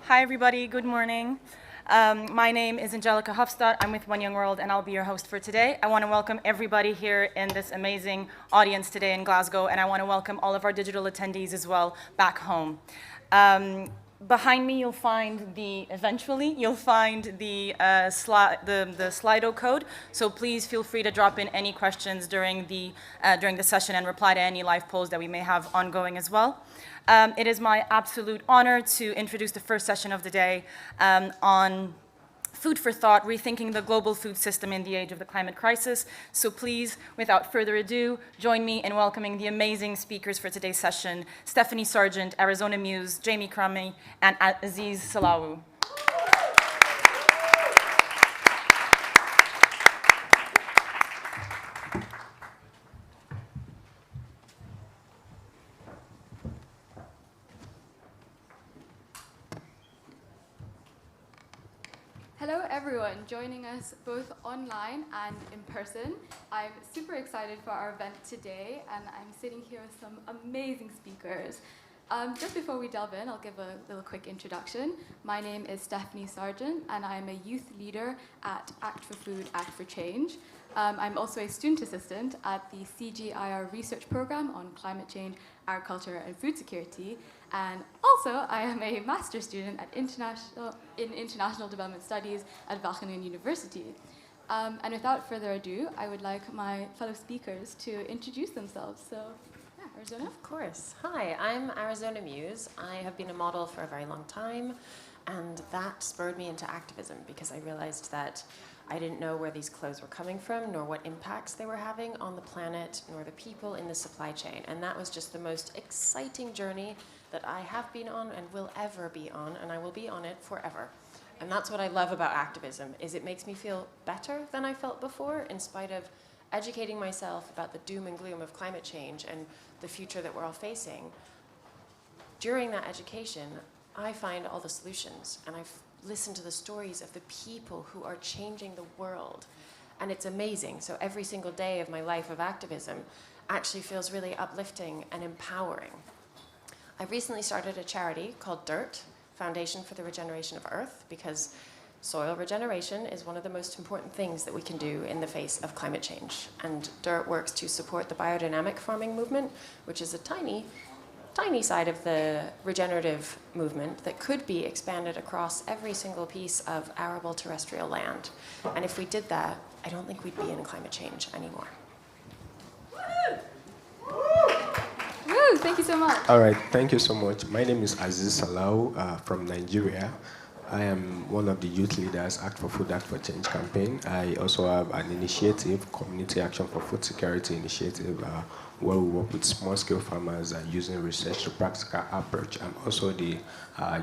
Hi, everybody. Good morning. My name is Angelica Hofstad. I'm with One Young World, and I'll be your host for today. I want to welcome everybody here in this amazing audience today in Glasgow, and I want to welcome all of our digital attendees as well back home. Behind me, you'll find the Slido code. So please feel free to drop in any questions during the session and reply to any live polls that we may have ongoing as well. It is my absolute honor to introduce the first session of the day on food for thought, rethinking the global food system in the age of the climate crisis. So please, without further ado, join me in welcoming the amazing speakers for today's session, Stephanie Sargent, Arizona Muse, Jamie Crummy, and Aziz Salawu. Hello everyone joining us both online and in person. I'm super excited for our event today, and I'm sitting here with some amazing speakers. Just before we delve in, I'll give a little quick introduction. My name is Stephanie Sargent, and I'm a youth leader at Act for Food, Act for Change. I'm also a student assistant at the CGIR research program on climate change, agriculture, and food security. And also, I am a master's student at International Development Studies at Wageningen University. And without further ado, I would like my fellow speakers to introduce themselves. So, yeah, Arizona? Of course. Hi, I'm Arizona Muse. I have been a model for a very long time, and that spurred me into activism because I realized that I didn't know where these clothes were coming from, nor what impacts they were having on the planet, nor the people in the supply chain. And that was just the most exciting journey that I have been on and will ever be on, and I will be on it forever. And that's what I love about activism, is it makes me feel better than I felt before, in spite of educating myself about the doom and gloom of climate change and the future that we're all facing. During that education, I find all the solutions, and I've listened to the stories of the people who are changing the world. And it's amazing. So every single day of my life of activism actually feels really uplifting and empowering. I recently started a charity called DIRT, Foundation for the Regeneration of Earth, because soil regeneration is one of the most important things that we can do in the face of climate change. And DIRT works to support the biodynamic farming movement, which is a tiny side of the regenerative movement that could be expanded across every single piece of arable terrestrial land. And if we did that, I don't think we'd be in climate change anymore. Woo, thank you so much. All right, thank you so much. My name is Aziz Salawu from Nigeria. I am one of the youth leaders, Act for Food, Act for Change campaign. I also have an initiative, Community Action for Food Security initiative, where we work with small-scale farmers using research to practical approach. I'm also the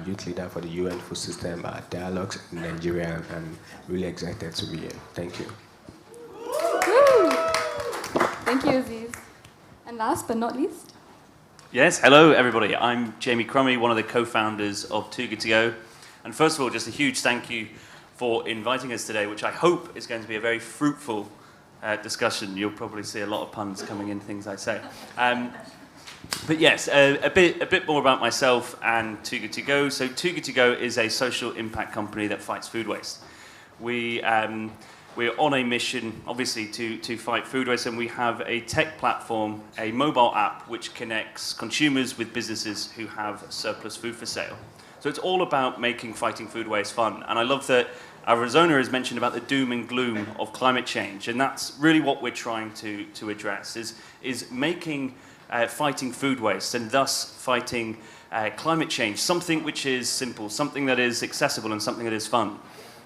youth leader for the UN Food System Dialogues in Nigeria, and I'm really excited to be here. Thank you. Woo. Thank you, Aziz. And last but not least, Yes, hello everybody. I'm Jamie Crummy, one of the co-founders of Too Good To Go. And first of all, just a huge thank you for inviting us today, which I hope is going to be a very fruitful discussion. You'll probably see a lot of puns coming in things I say. But yes, a bit more about myself and Too Good To Go. So Too Good To Go is a social impact company that fights food waste. We're on a mission, obviously, to fight food waste, and we have a tech platform, a mobile app, which connects consumers with businesses who have surplus food for sale. So it's all about making fighting food waste fun. And I love that Arizona has mentioned about the doom and gloom of climate change, and that's really what we're trying to address, is making fighting food waste, and thus fighting climate change, something which is simple, something that is accessible, and something that is fun.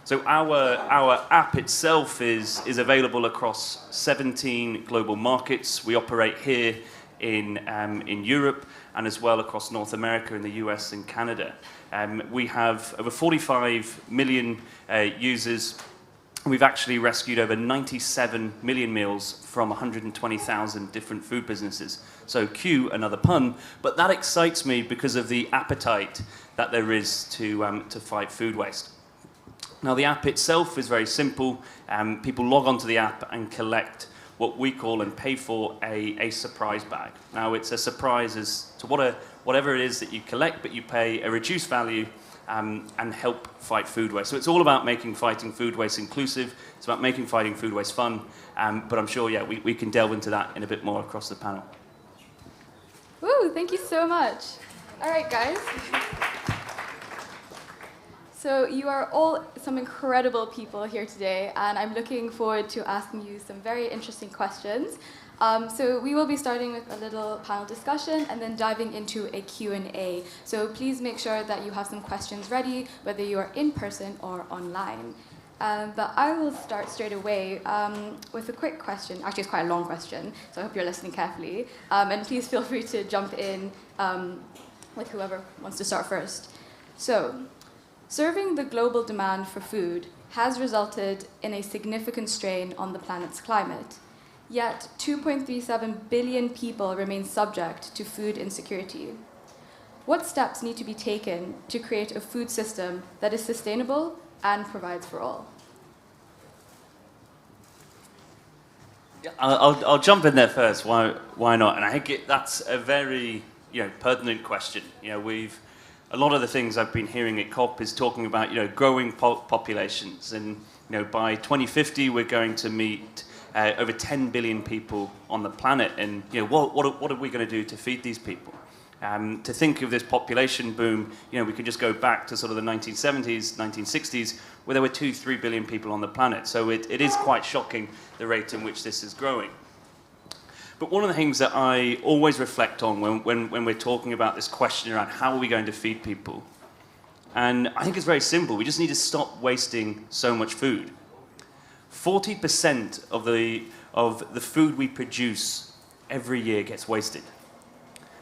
So our app itself is available across 17 global markets. We operate here in Europe and as well across North America, in the US and Canada. We have over 45 million users. We've actually rescued over 97 million meals from 120,000 different food businesses. So cue another pun, but that excites me because of the appetite that there is to fight food waste. Now, the app itself is very simple. People log onto the app and collect what we call and pay for a surprise bag. Now, it's a surprise as to what whatever it is that you collect, but you pay a reduced value and help fight food waste. So it's all about making fighting food waste inclusive. It's about making fighting food waste fun. But I'm sure, yeah, we can delve into that in a bit more across the panel. Woo, thank you so much. All right, guys. So you are all some incredible people here today, and I'm looking forward to asking you some very interesting questions. So we will be starting with a little panel discussion and then diving into a Q&A. So please make sure that you have some questions ready, whether you are in person or online. But I will start straight away with a quick question. Actually, it's quite a long question, so I hope you're listening carefully. And please feel free to jump in with whoever wants to start first. So, serving the global demand for food has resulted in a significant strain on the planet's climate. Yet, 2.37 billion people remain subject to food insecurity. What steps need to be taken to create a food system that is sustainable and provides for all? I'll jump in there first. Why not? And I think that's a very pertinent question. A lot of the things I've been hearing at COP is talking about growing populations, and by 2050 we're going to meet over 10 billion people on the planet, and what are we going to do to feed these people? To think of this population boom, we could just go back to sort of the 1970s, 1960s, where there were 2-3 billion people on the planet. So it is quite shocking the rate in which this is growing. But one of the things that I always reflect on when we're talking about this question around how are we going to feed people, and I think it's very simple. We just need to stop wasting so much food. 40% of the food we produce every year gets wasted.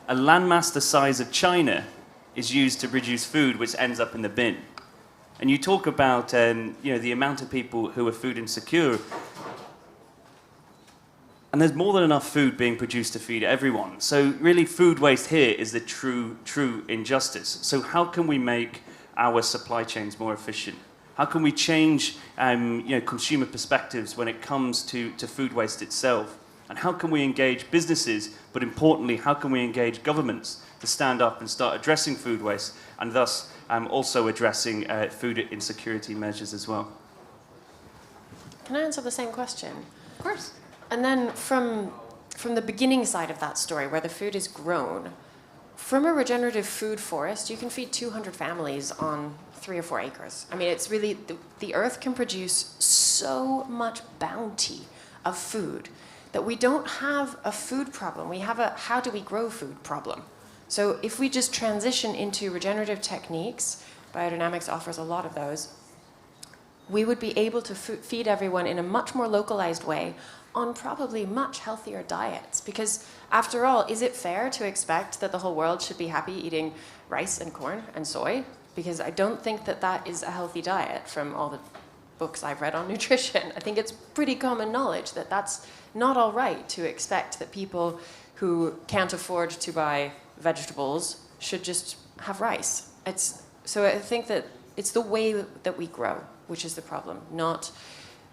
A landmass the size of China is used to produce food which ends up in the bin. And you talk about the amount of people who are food insecure, and there's more than enough food being produced to feed everyone. So really food waste here is the true injustice. So how can we make our supply chains more efficient? How can we change consumer perspectives when it comes to food waste itself? And how can we engage businesses, but importantly, how can we engage governments to stand up and start addressing food waste, and thus also addressing food insecurity measures as well? Can I answer the same question? Of course. And then from the beginning side of that story, where the food is grown, from a regenerative food forest, you can feed 200 families on 3 or 4 acres. I mean, it's really, the earth can produce so much bounty of food that we don't have a food problem. We have a how do we grow food problem. So if we just transition into regenerative techniques, biodynamics offers a lot of those, we would be able to feed everyone in a much more localized way on probably much healthier diets. Because after all, is it fair to expect that the whole world should be happy eating rice and corn and soy? Because I don't think that that is a healthy diet from all the books I've read on nutrition. I think it's pretty common knowledge that that's not all right to expect that people who can't afford to buy vegetables should just have rice. So I think that it's the way that we grow, which is the problem, not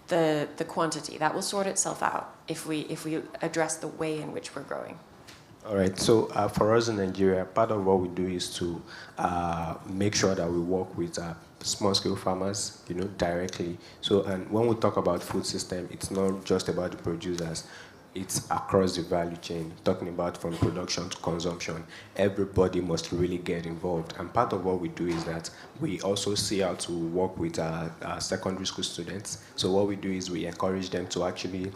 the quantity. That will sort itself out if we address the way in which we're growing. All right, so for us in Nigeria, part of what we do is to make sure that we work with small-scale farmers, directly. So, and when we talk about food system, it's not just about the producers. It's across the value chain, talking about from production to consumption. Everybody must really get involved. And part of what we do is that we also see how to work with secondary school students. So what we do is we encourage them to actually,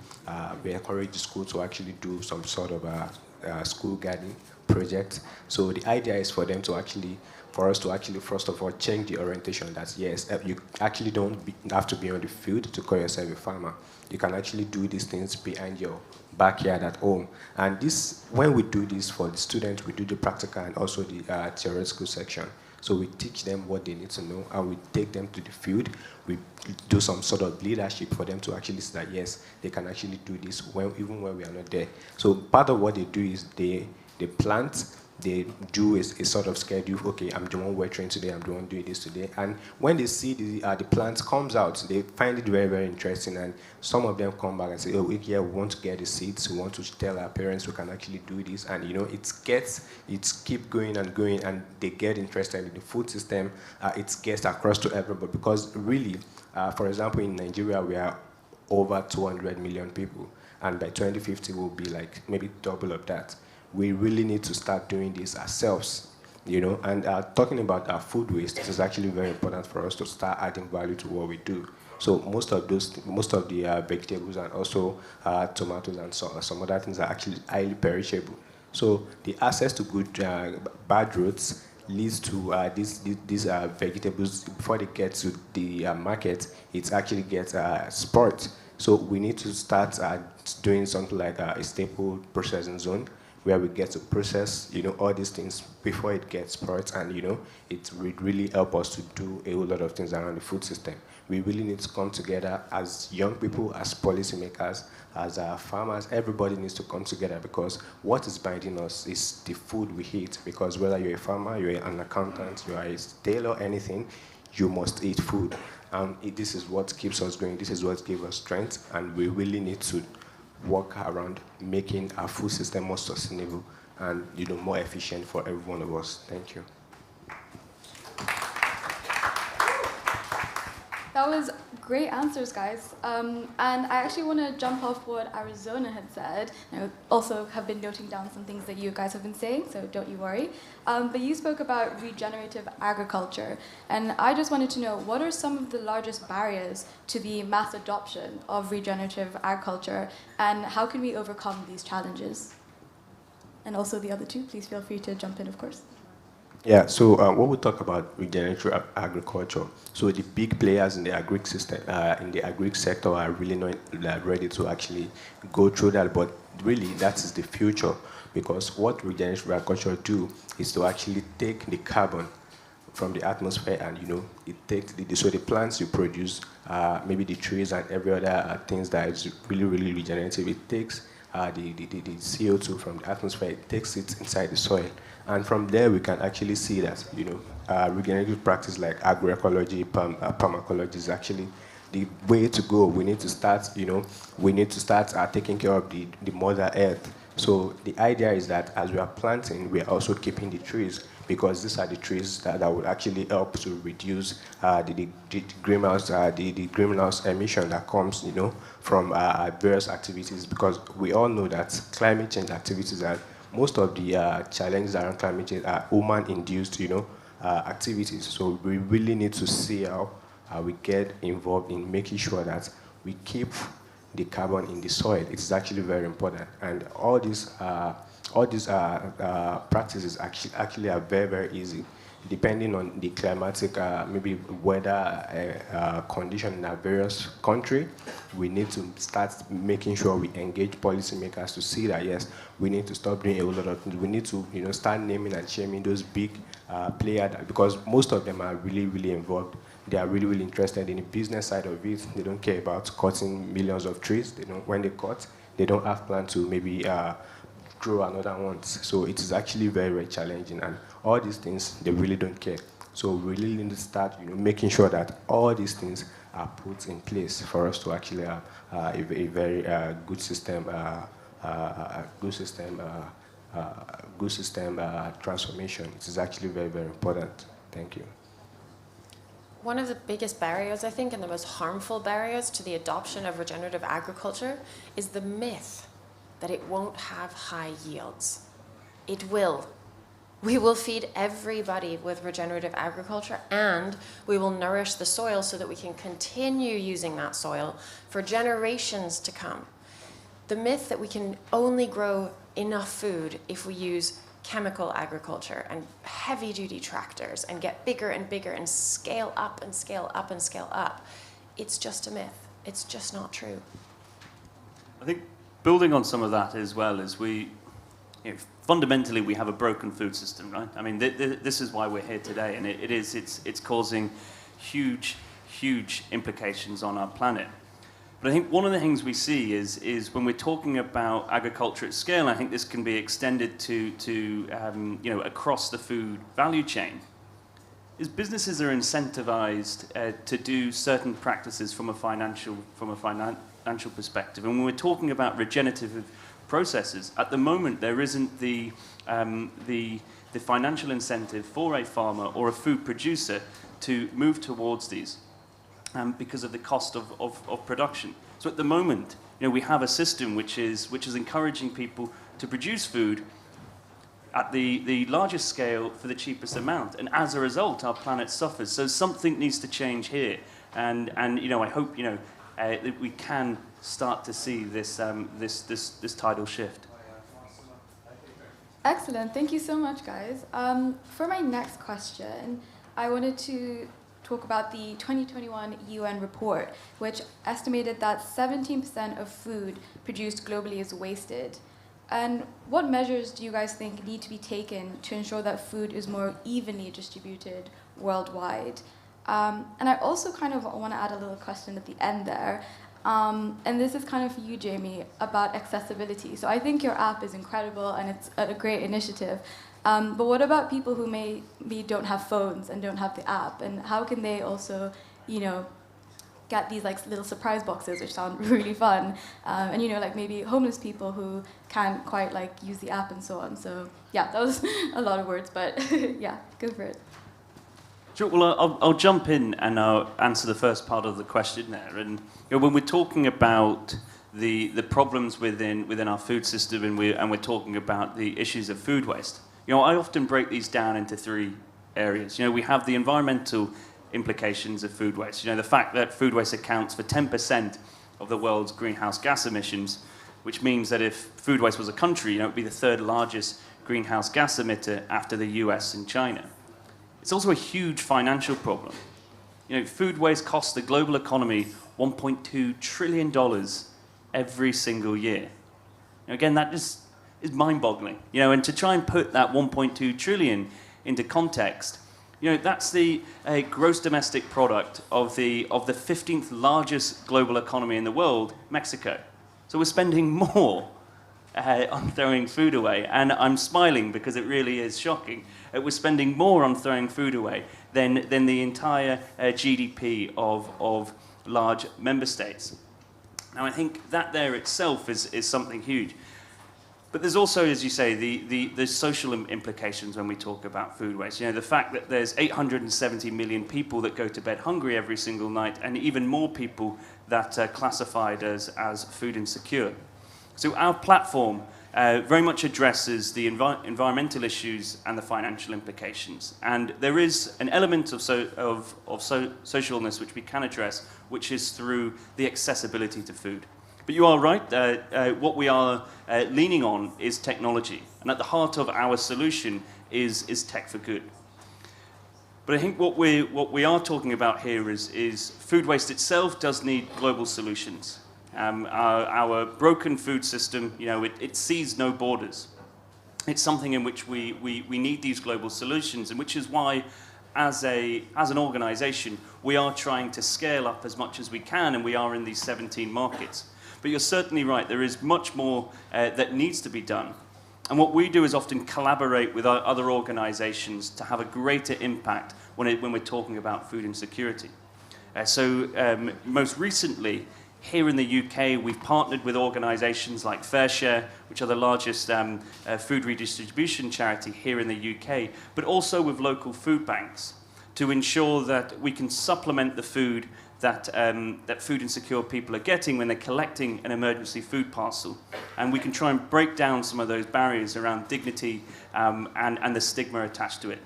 we encourage the school to actually do some sort of school gardening project. So the idea is for them to actually, for us to actually, first of all, change the orientation that, yes, you actually don't have to be on the field to call yourself a farmer. You can actually do these things behind your backyard at home. And this, when we do this for the students, we do the practical and also the theoretical section. So we teach them what they need to know, and we take them to the field. We do some sort of leadership for them to actually see that, yes, they can actually do this even when we are not there. So part of what they do is they plant, they do a sort of schedule. Okay, I'm doing watering today. I'm doing this today. And when they see the plants comes out, they find it very, very interesting. And some of them come back and say, "Oh, yeah, we want to get the seeds. We want to tell our parents we can actually do this." And it keep going and going, and they get interested in the food system. It gets across to everybody because really, for example, in Nigeria, we are over 200 million people, and by 2050 we'll be like maybe double of that. We really need to start doing this ourselves, and talking about our food waste, this is actually very important for us to start adding value to what we do. So most of the vegetables and also tomatoes and some other things are actually highly perishable. So the access to good bad roads leads to these vegetables, before they get to the market, it actually gets spoiled. So we need to start doing something like a staple processing zone, where we get to process, all these things before it gets spoiled, and it would really help us to do a whole lot of things around the food system. We really need to come together as young people, as policymakers, as farmers. Everybody needs to come together, because what is binding us is the food we eat. Because whether you're a farmer, you're an accountant, you're a tailor, anything, you must eat food. And this is what keeps us going. This is what gives us strength, and we really need to work around making our food system more sustainable and more efficient for every one of us. Thank you. That was great answers, guys. And I actually want to jump off what Arizona had said. I also have been noting down some things that you guys have been saying, so don't you worry. But you spoke about regenerative agriculture. And I just wanted to know, what are some of the largest barriers to the mass adoption of regenerative agriculture? And how can we overcome these challenges? And also the other two, please feel free to jump in, of course. Yeah, so when we talk about regenerative agriculture, so the big players in the agri system, in the agri sector, are really not ready to actually go through that. But really, that is the future, because what regenerative agriculture do is to actually take the carbon from the atmosphere, and it takes so the plants you produce, maybe the trees and every other things that is really, really regenerative. It takes the CO2 from the atmosphere, it takes it inside the soil. And from there, we can actually see that, regenerative practice like agroecology, permaculture is actually the way to go. We need to start, taking care of the Mother Earth. So the idea is that as we are planting, we are also keeping the trees, because these are the trees that will actually help to reduce the greenhouse emission that comes, from various activities. Because we all know that climate change activities are, most of the challenges around climate change are human-induced, activities. So we really need to see how we get involved in making sure that we keep the carbon in the soil. It's actually very important. And all these practices actually are very, very easy. Depending on the climatic, maybe weather condition in our various country, we need to start making sure we engage policymakers to see that, yes, we need to stop doing a whole lot of things. We need to, start naming and shaming those big players, because most of them are really, really involved. They are really, really interested in the business side of it. They don't care about cutting millions of trees. When they cut, they don't have plans to maybe grow another one. So it is actually very, very challenging, and all these things, they really don't care. So we really need to start, making sure that all these things are put in place for us to actually have a very good system, transformation. It is actually very, very important. Thank you. One of the biggest barriers, I think, and the most harmful barriers to the adoption of regenerative agriculture is the myth that it won't have high yields. It will. We will feed everybody with regenerative agriculture, and we will nourish the soil so that we can continue using that soil for generations to come. The myth that we can only grow enough food if we use chemical agriculture and heavy-duty tractors and get bigger and bigger and scale up and scale up and scale up, it's just a myth. It's just not true. I think building on some of that as well is fundamentally we have a broken food system, right? I mean, this is why we're here today, and it's causing huge implications on our planet. But But I think one of the things we see is when we're talking about agriculture at scale, I think this can be extended to across the food value chain, is businesses are incentivized to do certain practices from a financial perspective. And when we're talking about regenerative processes, at the moment there isn't the financial incentive for a farmer or a food producer to move towards these because of the cost of production. So at the moment, we have a system which is encouraging people to produce food at the largest scale for the cheapest amount, and as a result, our planet suffers. So something needs to change here, and I hope that we can start to see this tidal shift. Excellent. Thank you so much, guys. For my next question, I wanted to talk about the 2021 UN report, which estimated that 17% of food produced globally is wasted. And what measures do you guys think need to be taken to ensure that food is more evenly distributed worldwide? And I also kind of want to add a little question at the end there. And this is kind of for you, Jamie, about accessibility. So I think your app is incredible and it's a great initiative. But what about people who maybe don't have phones and don't have the app? And how can they also, get these like little surprise boxes, which sound really fun? And like maybe homeless people who can't quite like use the app and so on. So yeah, that was a lot of words, but yeah, go for it. Sure. Well, I'll jump in and I'll answer the first part of the question there. And when we're talking about the problems within our food system, and we're talking about the issues of food waste, I often break these down into three areas. We have the environmental implications of food waste. The fact that food waste accounts for 10% of the world's greenhouse gas emissions, which means that if food waste was a country, it would be the third largest greenhouse gas emitter after the US and China. It's also a huge financial problem. Food waste costs the global economy $1.2 trillion every single year. Again, that just is mind-boggling. And to try and put that 1.2 trillion into context, that's the gross domestic product of the 15th largest global economy in the world, Mexico. So we're spending more on throwing food away, and I'm smiling because it really is shocking. We're spending more on throwing food away than the entire GDP of large member states. Now, I think that there itself is something huge. But there's also, as you say, the social implications when we talk about food waste. The fact that there's 870 million people that go to bed hungry every single night, and even more people that are classified as food insecure. So our platform very much addresses the environmental issues and the financial implications. And there is an element of socialness which we can address, which is through the accessibility to food. But you are right, what we are leaning on is technology. And at the heart of our solution is tech for good. But I think what we are talking about here is food waste itself does need global solutions. Our broken food system, it sees no borders. It's something in which we need these global solutions, and which is why, as an organization, we are trying to scale up as much as we can, and we are in these 17 markets. But you're certainly right, there is much more that needs to be done. And what we do is often collaborate with our other organizations to have a greater impact when we're talking about food insecurity. So most recently, here in the UK, we've partnered with organizations like FareShare, which are the largest food redistribution charity here in the UK, but also with local food banks to ensure that we can supplement the food that food insecure people are getting when they're collecting an emergency food parcel. And we can try and break down some of those barriers around dignity and the stigma attached to it.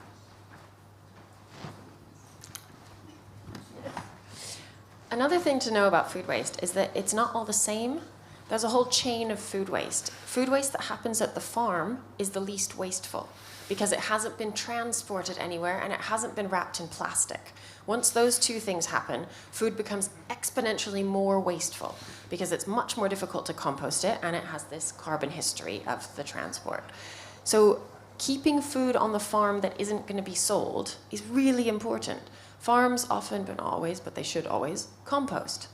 Another thing to know about food waste is that it's not all the same. There's a whole chain of food waste. Food waste that happens at the farm is the least wasteful because it hasn't been transported anywhere and it hasn't been wrapped in plastic. Once those two things happen, food becomes exponentially more wasteful because it's much more difficult to compost it and it has this carbon history of the transport. So keeping food on the farm that isn't going to be sold is really important. Farms often, but not always, but they should always, compost.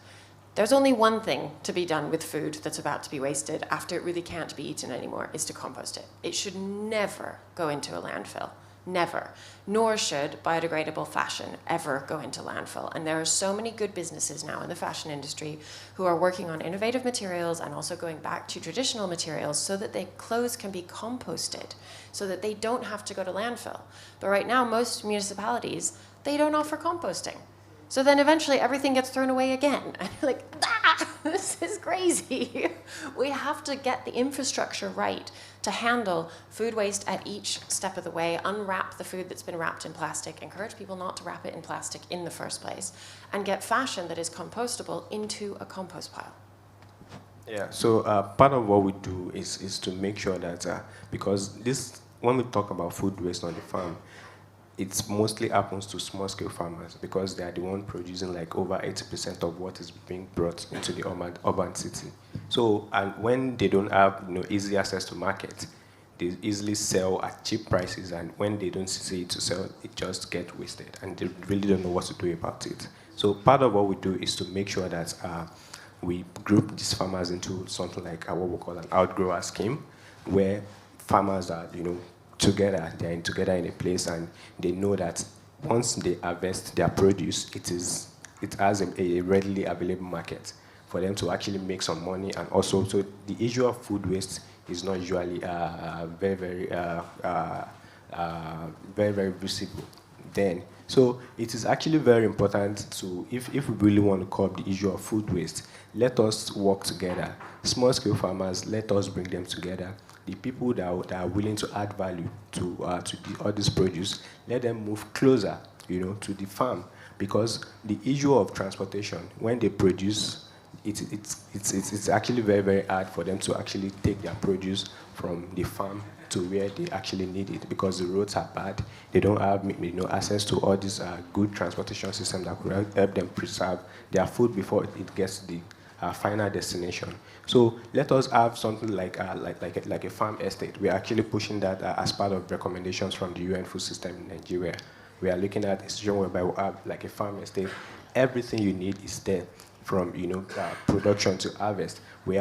There's only one thing to be done with food that's about to be wasted after it really can't be eaten anymore, is to compost it. It should never go into a landfill. Never. Nor should biodegradable fashion ever go into landfill. And there are so many good businesses now in the fashion industry who are working on innovative materials and also going back to traditional materials so that their clothes can be composted, so that they don't have to go to landfill. But right now, most municipalities, they don't offer composting. So then eventually everything gets thrown away again. And you're like, this is crazy. We have to get the infrastructure right to handle food waste at each step of the way, unwrap the food that's been wrapped in plastic, encourage people not to wrap it in plastic in the first place, and get fashion that is compostable into a compost pile. Yeah, so part of what we do is to make sure that, because when we talk about food waste on the farm, it mostly happens to small-scale farmers because they are the one producing like over 80% of what is being brought into the urban city. So, and when they don't have easy access to market, they easily sell at cheap prices, and when they don't see it to sell, it just gets wasted, and they really don't know what to do about it. So part of what we do is to make sure that we group these farmers into something like what we call an outgrower scheme, where farmers are, together, they're together in a place, and they know that once they harvest their produce, it has a readily available market for them to actually make some money. And also, so the issue of food waste is not usually very, very visible then. So it is actually very important to, if we really want to curb the issue of food waste, let us work together. Small-scale farmers, let us bring them together. The people that are willing to add value to all this produce, let them move closer, to the farm, because the issue of transportation, when they produce, it's actually very, very hard for them to actually take their produce from the farm to where they actually need it, because the roads are bad. They don't have access to all these good transportation systems that could help them preserve their food before it gets to the final destination. So let us have something like a farm estate. We're actually pushing that as part of recommendations from the UN food system in Nigeria. We are looking at a situation whereby we have like a farm estate. Everything you need is there, from production to harvest. You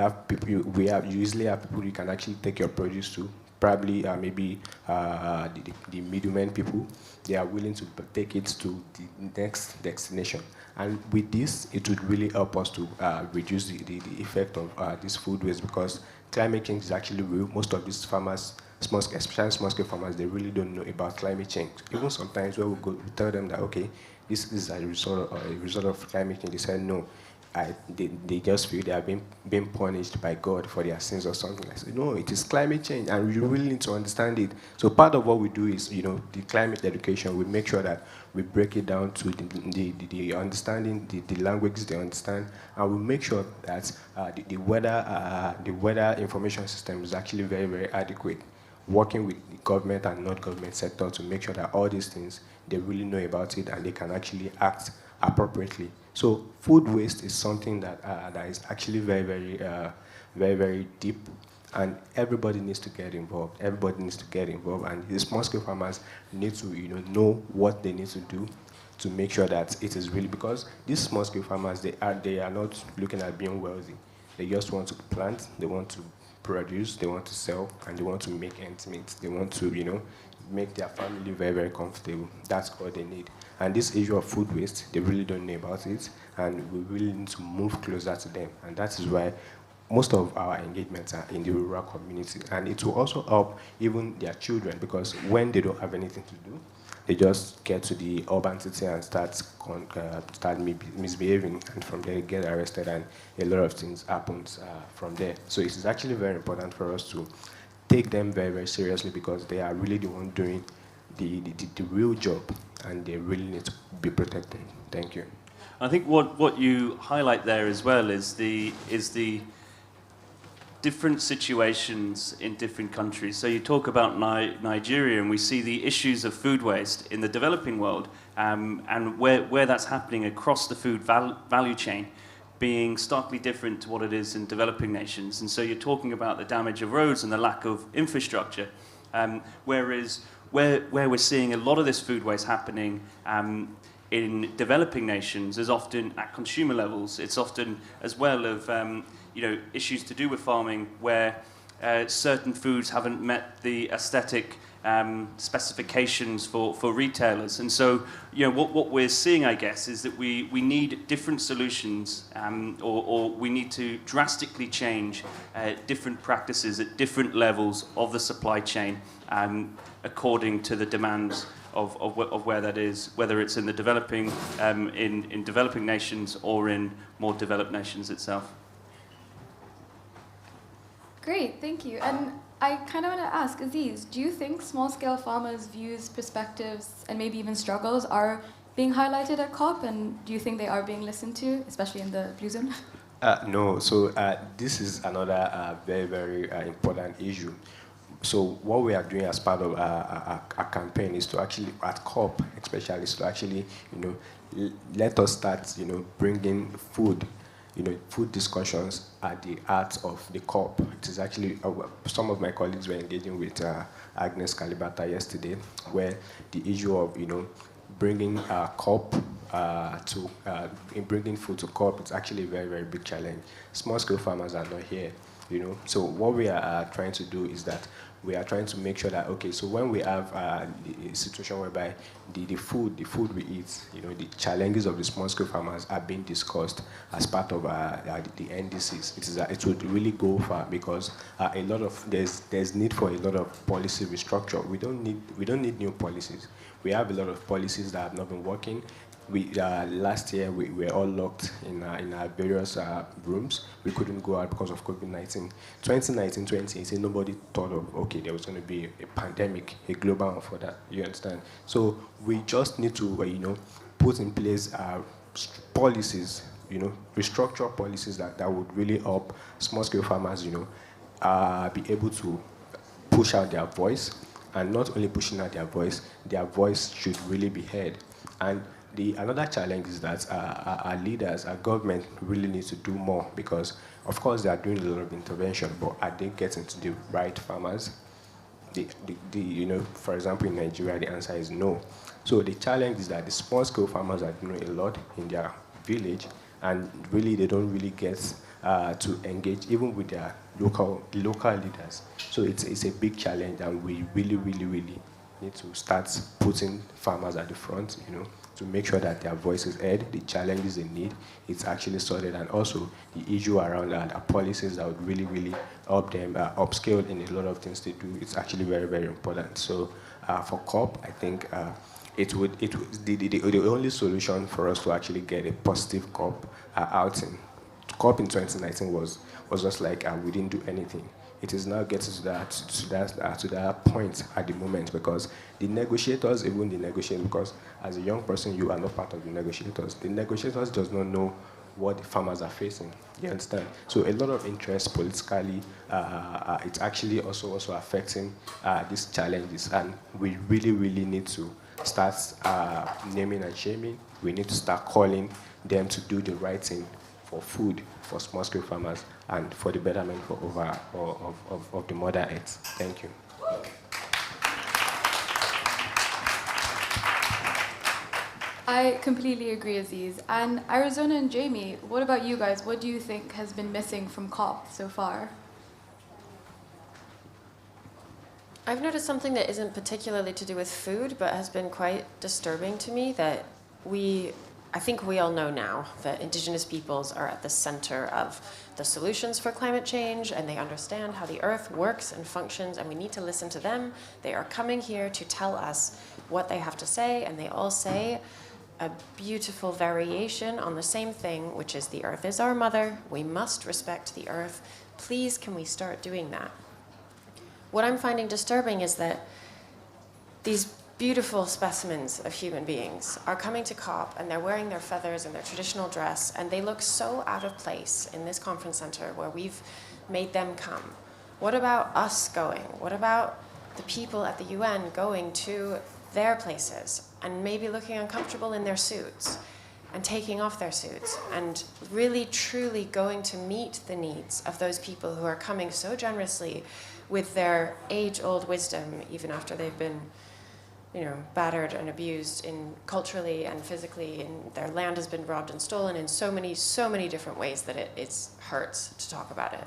usually have people you can actually take your produce to. Probably maybe the middlemen people, they are willing to take it to the next destination. And with this, it would really help us to reduce the effect of this food waste, because climate change is actually real. Most of these farmers, especially small-scale farmers, they really don't know about climate change. Even sometimes when we tell them that, okay, this is a result of climate change, they say no. They just feel they are being punished by God for their sins or something. I say, no, it is climate change, and we really need to understand it. So part of what we do is, the climate education. We make sure that we break it down to the understanding, the languages they understand, and we make sure that the weather information system is actually very, very adequate. Working with the government and non-government sector to make sure that all these things, they really know about it and they can actually act appropriately. So food waste is something that is actually very, very, very, very deep, and everybody needs to get involved. Everybody needs to get involved, and the small-scale farmers need to, know what they need to do to make sure that it is really, because these small-scale farmers, they are not looking at being wealthy. They just want to plant, they want to produce, they want to sell, and they want to make ends meet. They want to, make their family very, very comfortable. That's all they need. And this issue of food waste, they really don't know about it, and we really need to move closer to them. And that is why most of our engagements are in the rural community. And it will also help even their children, because when they don't have anything to do, they just get to the urban city and start misbehaving, and from there get arrested, and a lot of things happens from there. So it is actually very important for us to take them very, very seriously, because they are really the one doing the real job, and they really need to be protected. Thank you. I think what you highlight there as well is the different situations in different countries. So you talk about Nigeria, and we see the issues of food waste in the developing world, and where that's happening across the food value chain being starkly different to what it is in developing nations. And so you're talking about the damage of roads and the lack of infrastructure, whereas where we're seeing a lot of this food waste happening in developing nations is often at consumer levels. It's often as well of issues to do with farming where certain foods haven't met the aesthetic specifications for retailers. And so, what we're seeing, I guess, is that we need different solutions, or we need to drastically change different practices at different levels of the supply chain, according to the demands of where that is, whether it's in the developing in developing nations or in more developed nations itself. Great, thank you. And I kind of want to ask, Aziz, do you think small-scale farmers' views, perspectives, and maybe even struggles are being highlighted at COP? And do you think they are being listened to, especially in the Blue Zone? No. So this is another very, very important issue. So what we are doing as part of our campaign is to actually, at COP especially, is to actually, let us start, bringing food. Food discussions at the heart of the COP. It is actually, some of my colleagues were engaging with Agnes Kalibata yesterday, where the issue of, bringing COP bringing food to COP, it's actually a very, very big challenge. Small-scale farmers are not here, So what we are trying to do is that we are trying to make sure that, okay, so when we have a situation whereby the food we eat, the challenges of the small-scale farmers are being discussed as part of the NDCs. It would really go far because there's need for a lot of policy restructure. We don't need new policies. We have a lot of policies that have not been working. Last year, we were all locked in our various rooms. We couldn't go out because of COVID-19. 2019, 2018, nobody thought of, okay, there was going to be a pandemic, a global one for that, you understand? So we just need to, put in place policies, restructure policies that would really help small-scale farmers, be able to push out their voice. And not only pushing out their voice should really be heard. And another challenge is that our leaders, our government really needs to do more because, of course, they are doing a lot of intervention, but are they getting to the right farmers? For example, in Nigeria, the answer is no. So the challenge is that the small-scale farmers are doing a lot in their village, and really they don't really get to engage even with their local leaders. So it's a big challenge, and we really, really, really need to start putting farmers at the front, to make sure that their voice is heard, the challenges they need, it's actually sorted, and also the issue around policies that would really, really help them upscale in a lot of things they do. It's actually very, very important. So for COP, I think the only solution for us to actually get a positive COP outing. COP in 2019 was just like we didn't do anything. It is now getting to that point at the moment because the negotiators, because as a young person you are not part of the negotiators. The negotiators does not know what the farmers are facing. You understand? So a lot of interest politically, it's actually also affecting these challenges, and we really, really need to start naming and shaming. We need to start calling them to do the right thing for food, for small-scale farmers, and for the betterment of the Mother Earth. Thank you. I completely agree, Aziz. And Arizona and Jamie, what about you guys? What do you think has been missing from COP so far? I've noticed something that isn't particularly to do with food, but has been quite disturbing to me, that I think we all know now that Indigenous peoples are at the center of the solutions for climate change, and they understand how the earth works and functions, and we need to listen to them. They are coming here to tell us what they have to say, and they all say a beautiful variation on the same thing, which is the earth is our mother, we must respect the earth. Please, can we start doing that? What I'm finding disturbing is that these beautiful specimens of human beings are coming to COP, and they're wearing their feathers and their traditional dress, and they look so out of place in this conference center where we've made them come. What about us going? What about the people at the UN going to their places and maybe looking uncomfortable in their suits and taking off their suits and really truly going to meet the needs of those people who are coming so generously with their age-old wisdom, even after they've been battered and abused culturally and physically, and their land has been robbed and stolen in so many different ways that it hurts to talk about it.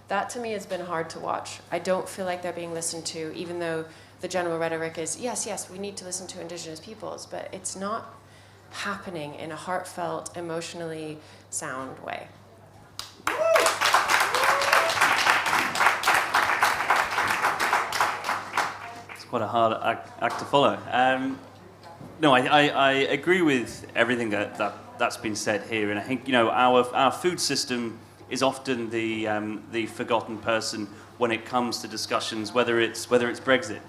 That to me has been hard to watch. I don't feel like they're being listened to, even though the general rhetoric is, yes, we need to listen to indigenous peoples, but it's not happening in a heartfelt, emotionally sound way. Quite a hard act to follow. No, I agree with everything that's been said here, and I think our food system is often the forgotten person when it comes to discussions, whether it's Brexit,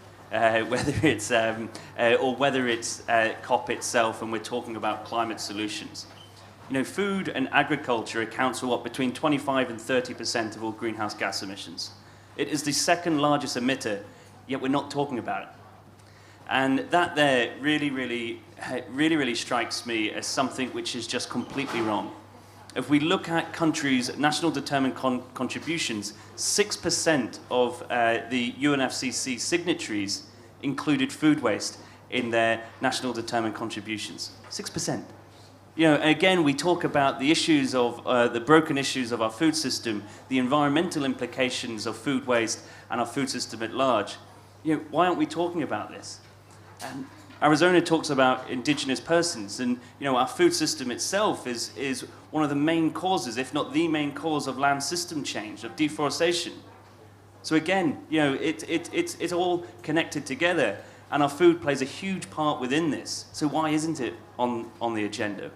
or whether it's COP itself, and we're talking about climate solutions. Food and agriculture accounts for between 25 and 30% of all greenhouse gas emissions. It is the second largest emitter, yet we're not talking about it. And that there really strikes me as something which is just completely wrong. If we look at countries' national determined contributions, 6% of the UNFCCC signatories included food waste in their national determined contributions. 6%. Again, we talk about the issues of the broken issues of our food system, the environmental implications of food waste and our food system at large. Why aren't we talking about this? Arizona talks about indigenous persons, and our food system itself is one of the main causes, if not the main cause, of land system change, of deforestation. So again, it's all connected together, and our food plays a huge part within this. So why isn't it on the agenda?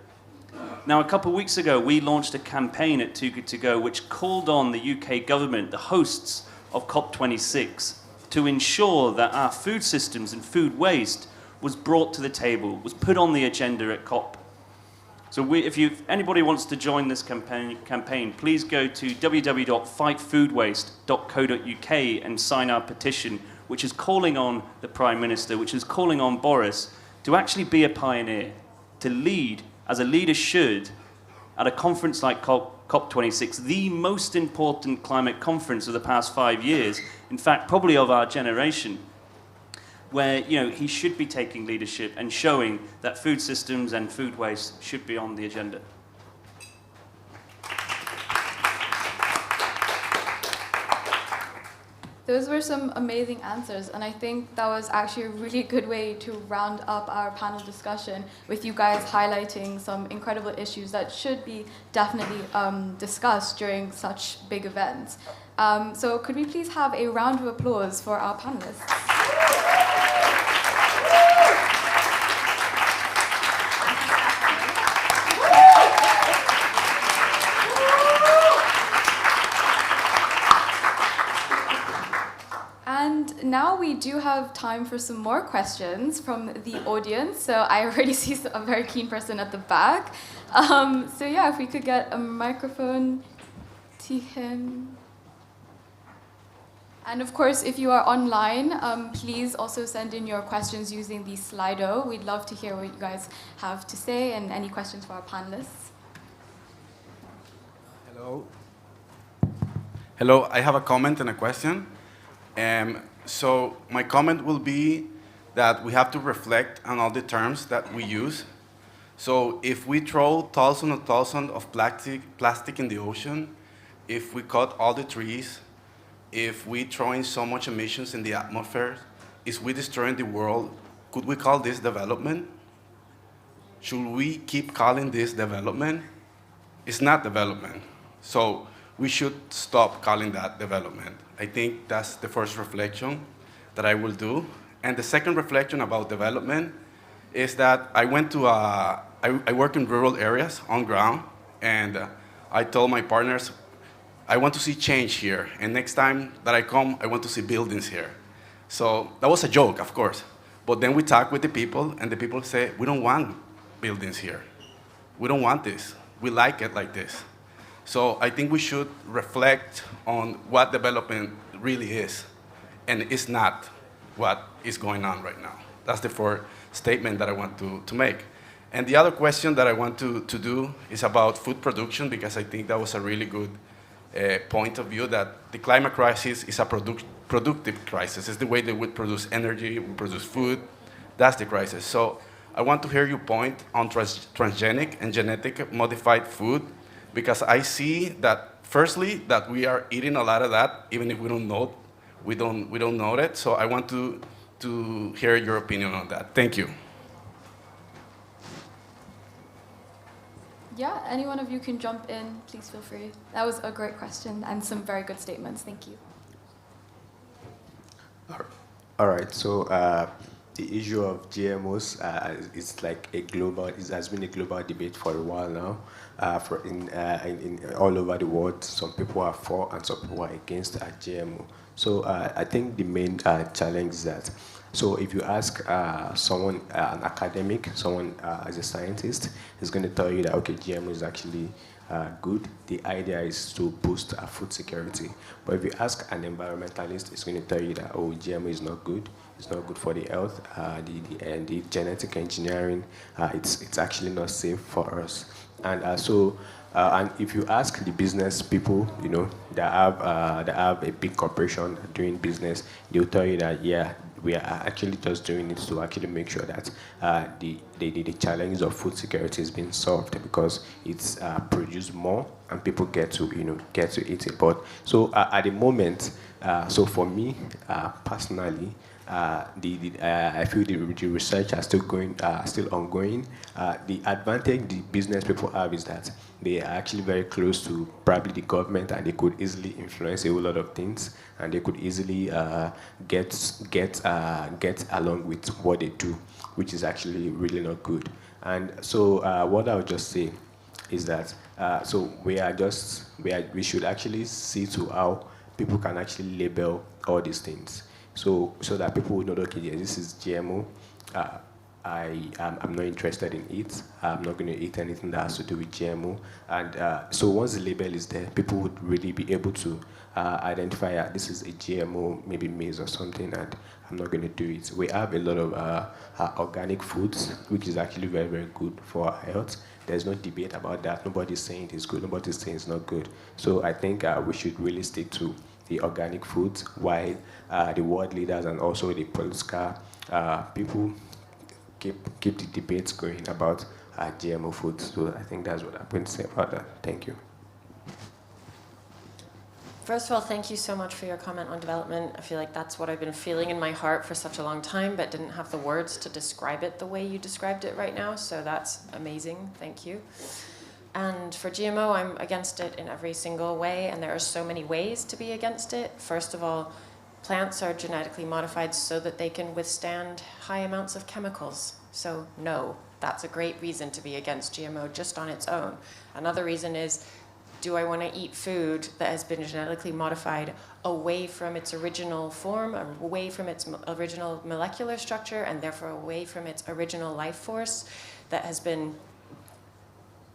Now, a couple of weeks ago, we launched a campaign at Too Good To Go, which called on the UK government, the hosts of COP26, to ensure that our food systems and food waste was brought to the table, was put on the agenda at COP. So if anybody wants to join this campaign, please go to www.fightfoodwaste.co.uk and sign our petition, which is calling on the Prime Minister, which is calling on Boris to actually be a pioneer, to lead, as a leader should, at a conference like COP26, the most important climate conference of the past 5 years, in fact, probably of our generation, where he should be taking leadership and showing that food systems and food waste should be on the agenda. Those were some amazing answers, and I think that was actually a really good way to round up our panel discussion, with you guys highlighting some incredible issues that should be definitely discussed during such big events. So could we please have a round of applause for our panelists? And now we do have time for some more questions from the audience. So I already see a very keen person at the back. So yeah, if we could get a microphone to him. And of course, if you are online, please also send in your questions using the Slido. We'd love to hear what you guys have to say and any questions for our panelists. Hello. Hello, I have a comment and a question. So my comment will be that we have to reflect on all the terms that we use. So if we throw thousands and thousands of plastic in the ocean, if we cut all the trees, if we throw in so much emissions in the atmosphere, is we destroying the world? Could we call this development? Should we keep calling this development? It's not development. So we should stop calling that development. I think that's the first reflection that I will do. And the second reflection about development is that I went to I work in rural areas on ground, and I told my partners, I want to see change here, and next time that I come, I want to see buildings here. So that was a joke, of course. But then we talk with the people, and the people say, we don't want buildings here. We don't want this. We like it like this. So I think we should reflect on what development really is, and it's not what is going on right now. That's the first statement that I want to make. And the other question that I want to do is about food production, because I think that was a really good point of view, that the climate crisis is a productive crisis. It's the way that we produce energy, we produce food, That's the crisis. So I want to hear your point on transgenic and genetic modified food, because I see that firstly that we are eating a lot of that, even if we don't know it. So I want to hear your opinion on that. Thank you. Yeah, any one of you can jump in, please feel free. That was a great question and some very good statements. Thank you. All right. So the issue of GMOs is like a global. It has been a global debate for a while now. In all over the world, some people are for and some people are against GMO. So I think the main challenge is that. So if you ask someone, an academic, someone as a scientist, is going to tell you that, okay, GMO is actually good. The idea is to boost food security. But if you ask an environmentalist, it's going to tell you that, oh, GMO is not good. It's not good for the health. And the genetic engineering, it's actually not safe for us. And and if you ask the business people, you know, that have a big corporation doing business, they'll tell you that, yeah, we are actually just doing it to actually make sure that the challenge of food security is being solved, because it's produced more and people get to eat it. But so at the moment, so for me personally, I feel the research are still ongoing. The advantage the business people have is that they are actually very close to probably the government, and they could easily influence a whole lot of things, and they could easily get along with what they do, which is actually really not good. And so what I would just say is that we should actually see to how people can actually label all these things. So that people would know, okay, yeah, this is GMO. I'm not interested in it. I'm not going to eat anything that has to do with GMO. And so once the label is there, people would really be able to identify this is a GMO, maybe maize or something, and I'm not going to do it. We have a lot of organic foods, which is actually very, very good for our health. There's no debate about that. Nobody's saying it is good. Nobody's saying it's not good. So I think we should really stick to the organic foods, while the world leaders and also the political people keep the debates going about GMO foods. So I think that's what I'm going to say about that. Thank you. First of all, thank you so much for your comment on development. I feel like that's what I've been feeling in my heart for such a long time, but didn't have the words to describe it the way you described it right now. So that's amazing. Thank you. And for GMO, I'm against it in every single way, and there are so many ways to be against it. First of all, plants are genetically modified so that they can withstand high amounts of chemicals. So no, that's a great reason to be against GMO just on its own. Another reason is, do I want to eat food that has been genetically modified away from its original form, away from its original molecular structure, and therefore away from its original life force that has been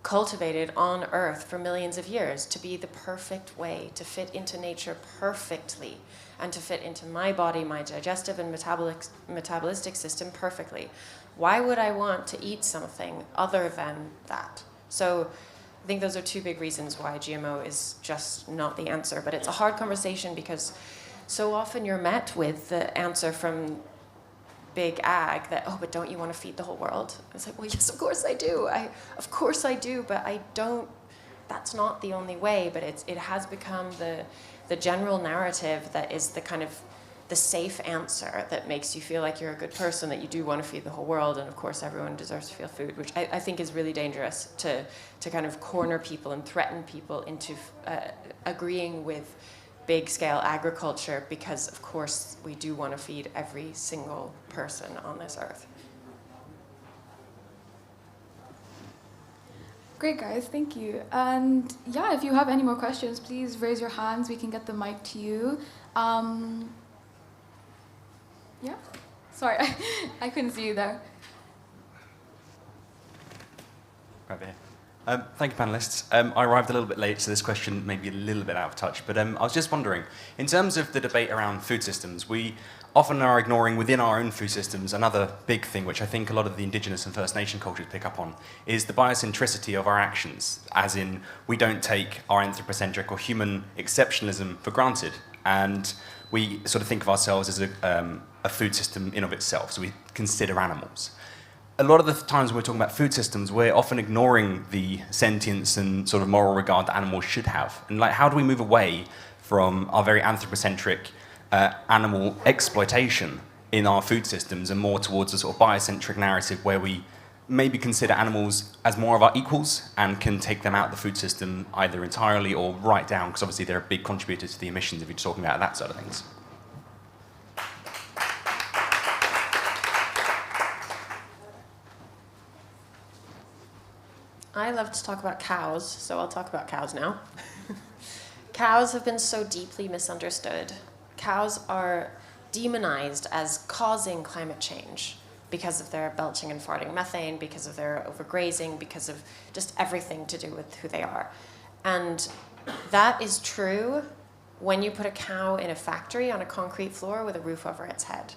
cultivated on Earth for millions of years to be the perfect way, to fit into nature perfectly, and to fit into my body, my digestive and metabolistic system perfectly? Why would I want to eat something other than that? So I think those are two big reasons why GMO is just not the answer. But it's a hard conversation because so often you're met with the answer from big ag that, oh, but don't you want to feed the whole world? It's like, well, yes, of course I do. Of course I do, but I don't. That's not the only way. But it has become the general narrative that is the kind of the safe answer that makes you feel like you're a good person, that you do want to feed the whole world, and of course everyone deserves to feel food, which I think is really dangerous to kind of corner people and threaten people into agreeing with big-scale agriculture, because of course we do want to feed every single person on this earth. Great, guys, thank you. And yeah, if you have any more questions, please raise your hands. We can get the mic to you. Yeah, sorry, I couldn't see you there. Right there. Thank you, panelists. I arrived a little bit late, so this question may be a little bit out of touch, but I was just wondering, in terms of the debate around food systems, we often are ignoring within our own food systems another big thing, which I think a lot of the indigenous and First Nation cultures pick up on, is the biocentricity of our actions, as in we don't take our anthropocentric or human exceptionalism for granted, and we sort of think of ourselves as a a food system in of itself, so we consider animals. A lot of the times when we're talking about food systems, we're often ignoring the sentience and sort of moral regard that animals should have. And like, how do we move away from our very anthropocentric animal exploitation in our food systems and more towards a sort of biocentric narrative where we maybe consider animals as more of our equals and can take them out of the food system either entirely or right down, because obviously they're a big contributor to the emissions if you're talking about that side of things. I love to talk about cows, so I'll talk about cows now. Cows have been so deeply misunderstood. Cows are demonized as causing climate change because of their belching and farting methane, because of their overgrazing, because of just everything to do with who they are. And that is true when you put a cow in a factory on a concrete floor with a roof over its head.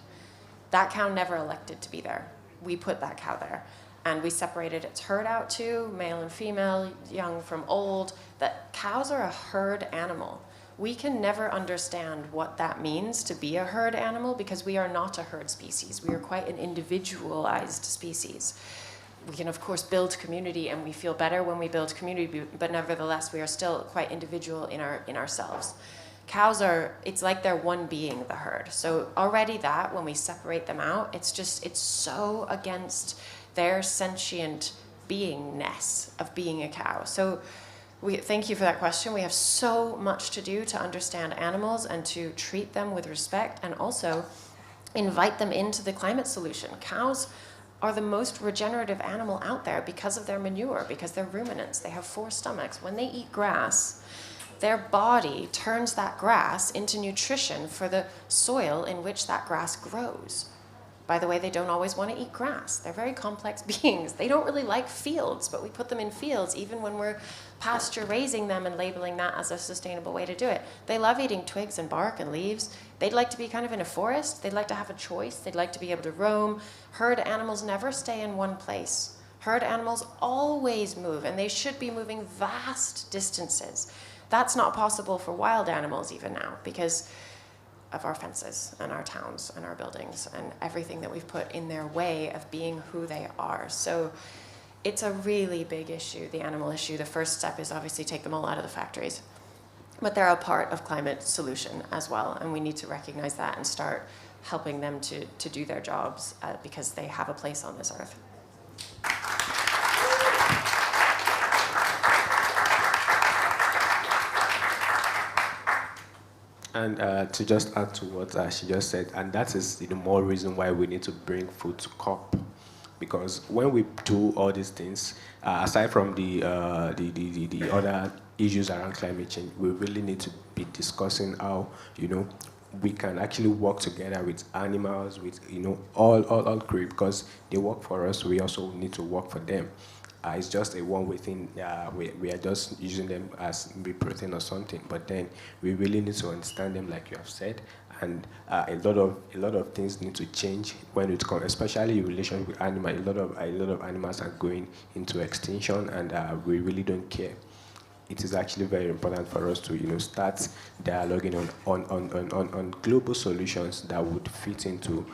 That cow never elected to be there. We put that cow there. And we separated its herd out too, male and female, young from old, that cows are a herd animal. We can never understand what that means to be a herd animal because we are not a herd species. We are quite an individualized species. We can, of course, build community, and we feel better when we build community, but nevertheless, we are still quite individual in ourselves. Cows are, it's like they're one being, the herd. So already that, when we separate them out, it's so against their sentient beingness of being a cow. So thank you for that question. We have so much to do to understand animals and to treat them with respect and also invite them into the climate solution. Cows are the most regenerative animal out there because of their manure, because they're ruminants. They have 4 stomachs. When they eat grass, their body turns that grass into nutrition for the soil in which that grass grows. By the way, they don't always want to eat grass. They're very complex beings. They don't really like fields, but we put them in fields even when we're pasture raising them and labeling that as a sustainable way to do it. They love eating twigs and bark and leaves. They'd like to be kind of in a forest. They'd like to have a choice. They'd like to be able to roam. Herd animals never stay in one place. Herd animals always move, and they should be moving vast distances. That's not possible for wild animals even now because of our fences and our towns and our buildings and everything that we've put in their way of being who they are. So it's a really big issue, the animal issue. The first step is obviously take them all out of the factories. But they're a part of climate solution as well, and we need to recognize that and start helping them to do their jobs because they have a place on this earth. And to just add to what she just said, and that is the more reason why we need to bring food to COP, because when we do all these things, aside from the other issues around climate change, we really need to be discussing how we can actually work together with animals, with all creatures, because they work for us. We also need to work for them. It's just a one-way thing. We are just using them as maybe protein or something. But then we really need to understand them, like you have said. And a lot of things need to change when it comes, especially in relation with animals. A lot of animals are going into extinction, and we really don't care. It is actually very important for us to start dialoguing on global solutions that would fit into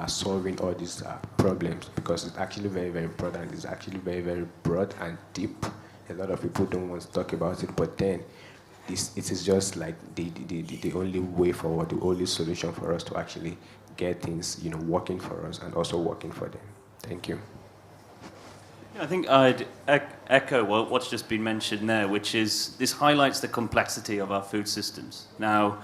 solving all these problems, because it's actually very, very important. It's actually very, very broad and deep. A lot of people don't want to talk about it, but then it is just like the only way forward, the only solution for us to actually get things working for us and also working for them. Thank you. I think I'd echo what's just been mentioned there, which is this highlights the complexity of our food systems. Now,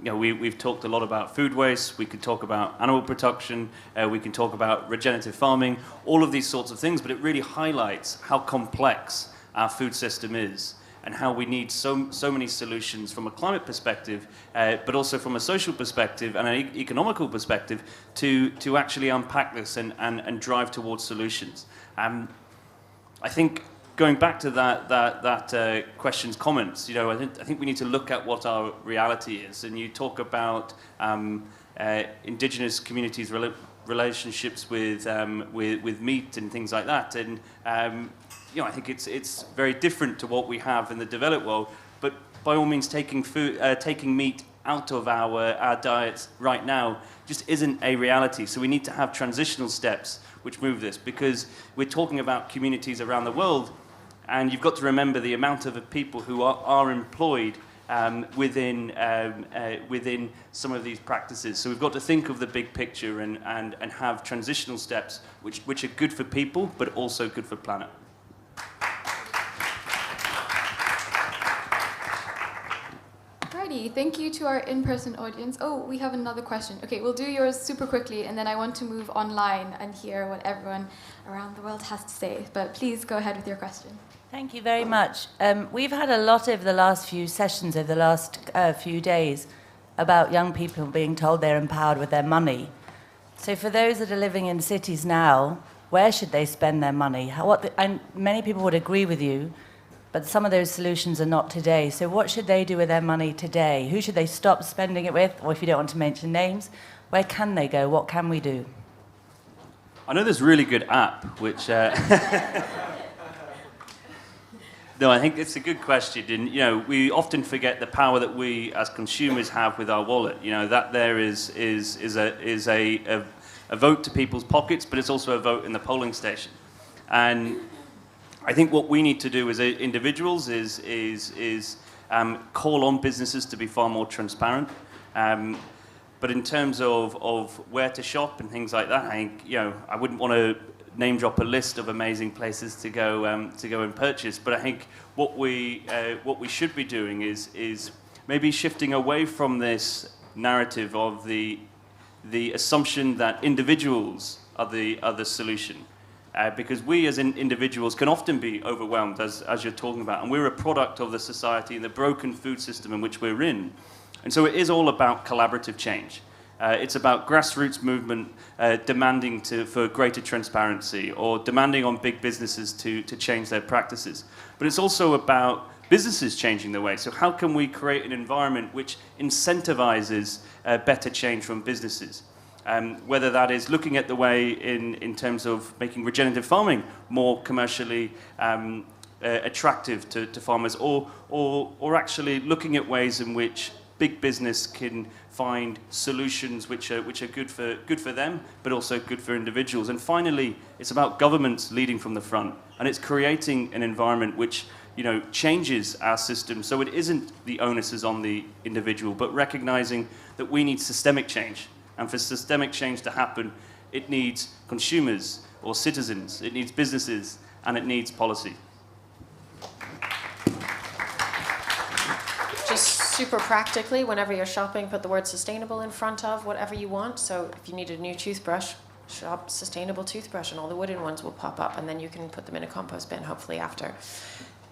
we've talked a lot about food waste. We could talk about animal production. We can talk about regenerative farming, all of these sorts of things. But it really highlights how complex our food system is and how we need so many solutions from a climate perspective, but also from a social perspective and an economical perspective to actually unpack this and drive towards solutions. I think going back to that question's comments, I think we need to look at what our reality is. And you talk about indigenous communities' relationships with meat and things like that. And I think it's very different to what we have in the developed world. But by all means, taking meat out of our diets right now just isn't a reality. So we need to have transitional steps which move this, because we're talking about communities around the world, and you've got to remember the amount of people who are employed within some of these practices. So we've got to think of the big picture and have transitional steps which are good for people, but also good for planet. Alrighty, thank you to our in-person audience. Oh, we have another question. Okay, we'll do yours super quickly, and then I want to move online and hear what everyone around the world has to say. But please go ahead with your question. Thank you very much. We've had a lot over the last few sessions, over the last few days, about young people being told they're empowered with their money. So for those that are living in cities now, where should they spend their money? And many people would agree with you, but some of those solutions are not today. So what should they do with their money today? Who should they stop spending it with? Or if you don't want to mention names, where can they go? What can we do? I know there's a really good app which... No, I think it's a good question, and we often forget the power that we as consumers have with our wallet. That there is a vote to people's pockets, but it's also a vote in the polling station. And I think what we need to do as individuals is call on businesses to be far more transparent. But in terms of where to shop and things like that, I think I wouldn't want to name drop a list of amazing places to go and purchase. But I think what we should be doing is maybe shifting away from this narrative of the assumption that individuals are the solution, because we as individuals can often be overwhelmed, as you're talking about, and we're a product of the society and the broken food system in which we're in, and so it is all about collaborative change. It's about grassroots movement demanding for greater transparency, or demanding on big businesses to change their practices. But it's also about businesses changing their way. So how can we create an environment which incentivizes better change from businesses? Whether that is looking at the way in terms of making regenerative farming more commercially attractive to farmers, or actually looking at ways in which big business can find solutions which are good for them, but also good for individuals. And finally, it's about governments leading from the front, and it's creating an environment which changes our system, so it isn't the onus is on the individual, but recognizing that we need systemic change. And for systemic change to happen, it needs consumers or citizens, it needs businesses, and it needs policy. Just super practically, whenever you're shopping, put the word sustainable in front of whatever you want. So if you need a new toothbrush, shop sustainable toothbrush, and all the wooden ones will pop up, and then you can put them in a compost bin, hopefully, after.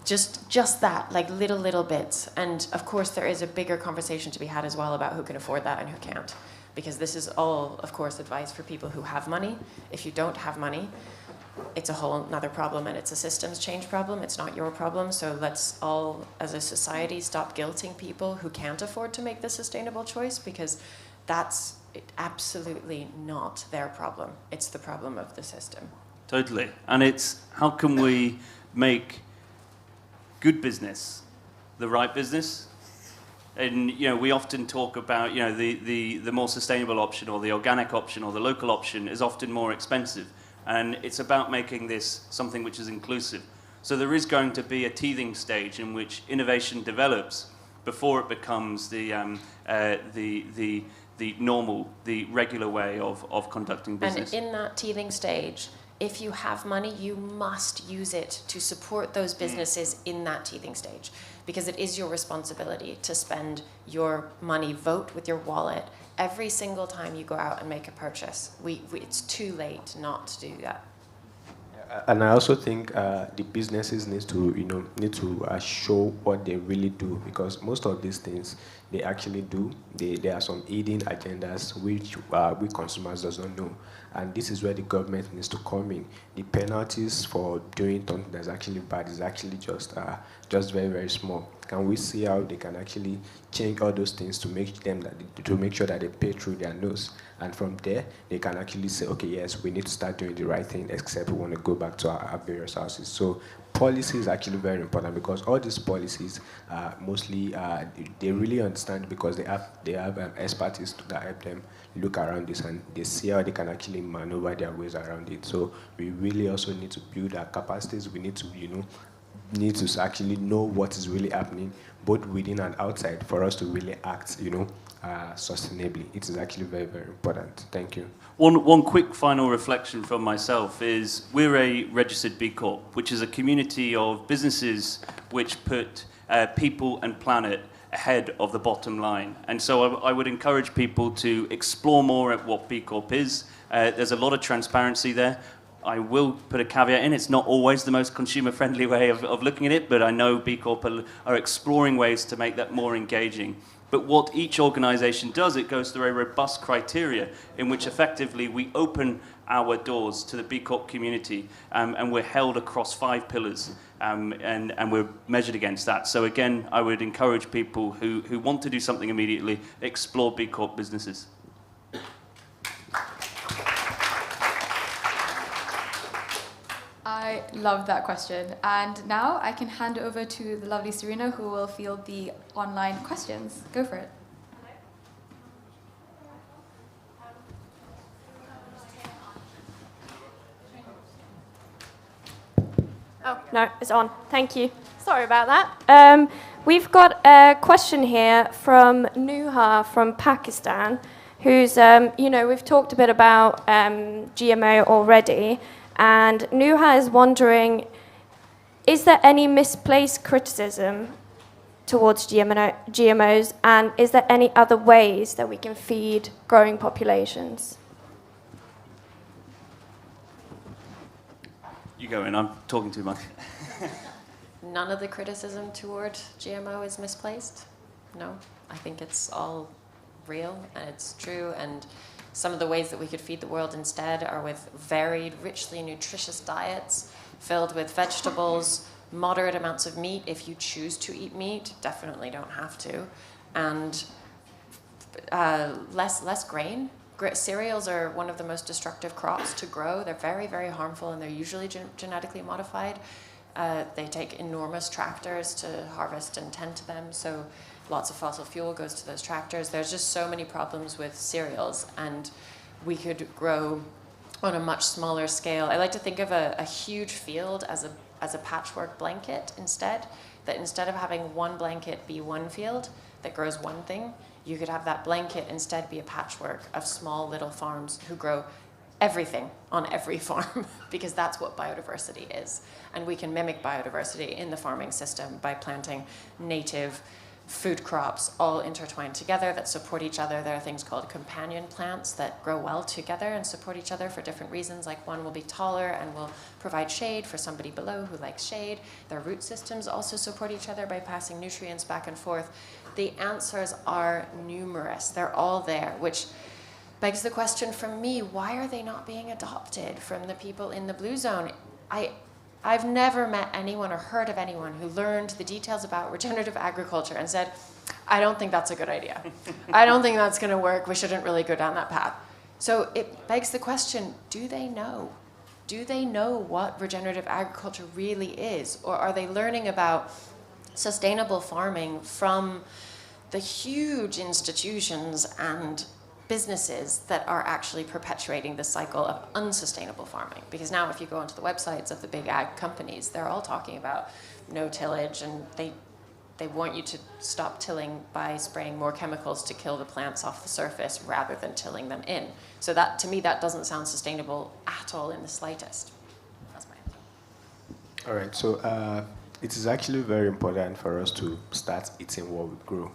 Just that, like little bits. And of course, there is a bigger conversation to be had as well about who can afford that and who can't. Because this is all, of course, advice for people who have money. If you don't have money, it's a whole nother problem, and it's a systems change problem. It's not your problem. So let's all, as a society, stop guilting people who can't afford to make the sustainable choice, because that's absolutely not their problem. It's the problem of the system. Totally. And it's how can we make good business the right business? And we often talk about the more sustainable option, or the organic option, or the local option is often more expensive. And it's about making this something which is inclusive. So there is going to be a teething stage in which innovation develops before it becomes the normal, the regular way of conducting business. And in that teething stage, if you have money, you must use it to support those businesses in that teething stage, because it is your responsibility to spend your money, vote with your wallet, every single time you go out and make a purchase. It's too late not to do that. And I also think the businesses need to show what they really do, because most of these things they actually do. There are some hidden agendas which we consumers does not know, and this is where the government needs to come in. The penalties for doing something that's actually bad is actually just very, very small. Can we see how they can actually change all those things to make sure that they pay through their nose? And from there, they can actually say, okay, yes, we need to start doing the right thing, except we want to go back to our various houses. So policy is actually very important because all these policies mostly they really understand because they have expertise to help them look around this and they see how they can actually maneuver their ways around it. So we really also need to build our capacities. We need to need to actually know what is really happening both within and outside for us to really act sustainably. It is actually very, very important. Thank you. One quick final reflection from myself is we're a registered B Corp, which is a community of businesses which put people and planet ahead of the bottom line. And so I would encourage people to explore more at what B Corp is. There's a lot of transparency there. I will put a caveat in, it's not always the most consumer-friendly way of looking at it, but I know B Corp are exploring ways to make that more engaging. But what each organization does, it goes through a robust criteria in which effectively we open our doors to the B Corp community and we're held across 5 pillars and we're measured against that. So again, I would encourage people who want to do something immediately, explore B Corp businesses. I love that question. And now I can hand over to the lovely Serena, who will field the online questions. Go for it. Oh, no, it's on. Thank you. Sorry about that. We've got a question here from Nuha from Pakistan, who's, we've talked a bit about GMO already. And Nuha is wondering, is there any misplaced criticism towards GMOs, and is there any other ways that we can feed growing populations? You go in, I'm talking too much. None of the criticism toward GMO is misplaced. No, I think it's all real and it's true, and some of the ways that we could feed the world instead are with varied, richly nutritious diets filled with vegetables, moderate amounts of meat if you choose to eat meat, definitely don't have to, and less grain. Cereals are one of the most destructive crops to grow. They're very, very harmful, and they're usually genetically modified. They take enormous tractors to harvest and tend to them, so lots of fossil fuel goes to those tractors. There's just so many problems with cereals, and we could grow on a much smaller scale. I like to think of a huge field as a patchwork blanket instead, that instead of having one blanket be one field that grows one thing, you could have that blanket instead be a patchwork of small little farms who grow everything on every farm, because that's what biodiversity is. And we can mimic biodiversity in the farming system by planting native food crops all intertwined together that support each other. There are things called companion plants that grow well together and support each other for different reasons, like one will be taller and will provide shade for somebody below who likes shade. Their root systems also support each other by passing nutrients back and forth. The answers are numerous. They're all there, which begs the question from me, why are they not being adopted from the people in the blue zone? I've never met anyone or heard of anyone who learned the details about regenerative agriculture and said, I don't think that's a good idea. I don't think that's going to work. We shouldn't really go down that path. So it begs the question, do they know? Do they know what regenerative agriculture really is? Or are they learning about sustainable farming from the huge institutions and businesses that are actually perpetuating the cycle of unsustainable farming? Because now if you go onto the websites of the big ag companies, they're all talking about no tillage, and they want you to stop tilling by spraying more chemicals to kill the plants off the surface rather than tilling them in. So that, to me, that doesn't sound sustainable at all in the slightest. That's my answer. All right, so it is actually very important for us to start eating what we grow.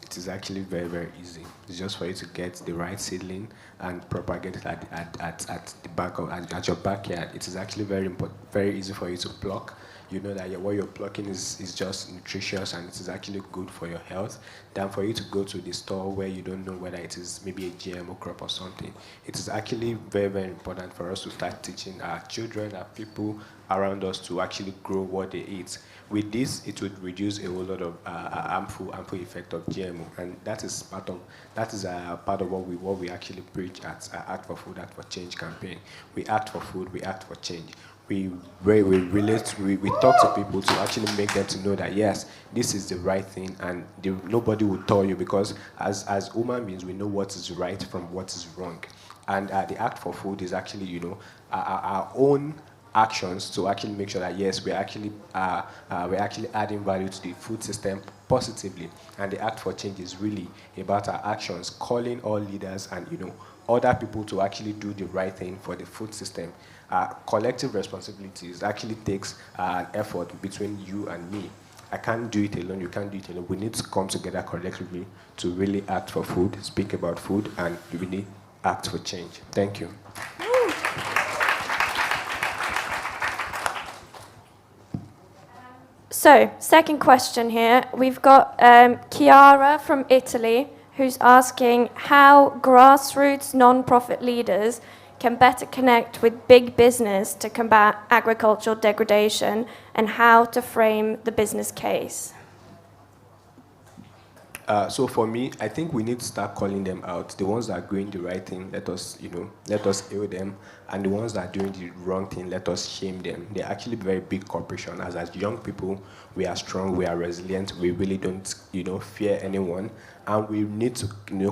It is actually very, very easy. It's just for you to get the right seedling and propagate it at the back of at your backyard. It is actually very easy for you to pluck. You know that what you're plucking is just nutritious and it is actually good for your health, than for you to go to the store where you don't know whether it is maybe a GMO crop or something. It is actually very, very important for us to start teaching our children, our people around us to actually grow what they eat. With this, it would reduce a whole lot of harmful effect of GMO, and that is part of what we actually preach at Act for Food, Act for Change campaign. We act for food, we act for change. we relate, we talk to people to actually make them to know that yes, this is the right thing, and nobody will tell you, because as human beings we know what is right from what is wrong, and the Act for Food is actually our own actions to actually make sure that yes, we're actually adding value to the food system positively, and the Act for Change is really about our actions, calling all leaders and other people to actually do the right thing for the food system. Collective responsibilities actually takes an effort between you and me. I can't do it alone, you can't do it alone. We need to come together collectively to really act for food, speak about food, and really act for change. Thank you. So, second question here. We've got Chiara from Italy, who's asking how grassroots non-profit leaders can better connect with big business to combat agricultural degradation, and how to frame the business case. So for me, I think we need to start calling them out. The ones that are doing the right thing, let us hail them. And the ones that are doing the wrong thing, let us shame them. They're actually very big corporations. As young people, we are strong, we are resilient, we really don't, fear anyone. And we need to,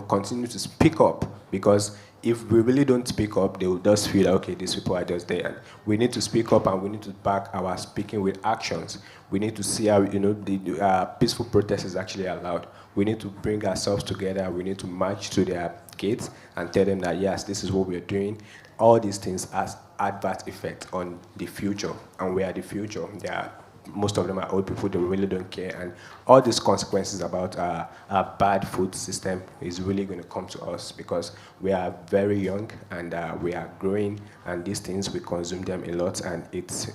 continue to speak up, because if we really don't speak up, they will just feel, okay, these people are just there. And we need to speak up, and we need to back our speaking with actions. We need to see how, the peaceful protest is actually allowed. We need to bring ourselves together. We need to march to their gates and tell them that, yes, this is what we're doing. All these things has adverse effect on the future, and we are the future. Most of them are old people, they really don't care, and all these consequences about a bad food system is really going to come to us, because we are very young, and we are growing, and these things, we consume them a lot, and it's,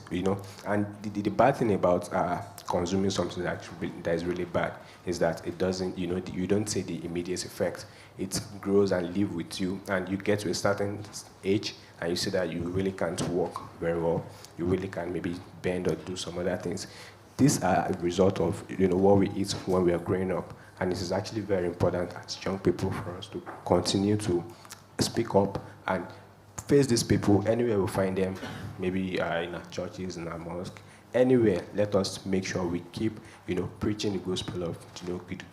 and the bad thing about consuming something that is really bad is that it doesn't, you don't see the immediate effect. It grows and lives with you, and you get to a certain age, and you see that you really can't walk very well, you really can't maybe bend or do some other things. These are a result of what we eat when we are growing up, and it is actually very important as young people for us to continue to speak up and face these people anywhere we find them, maybe in our churches, in our mosque, anywhere. Let us make sure we keep preaching the gospel of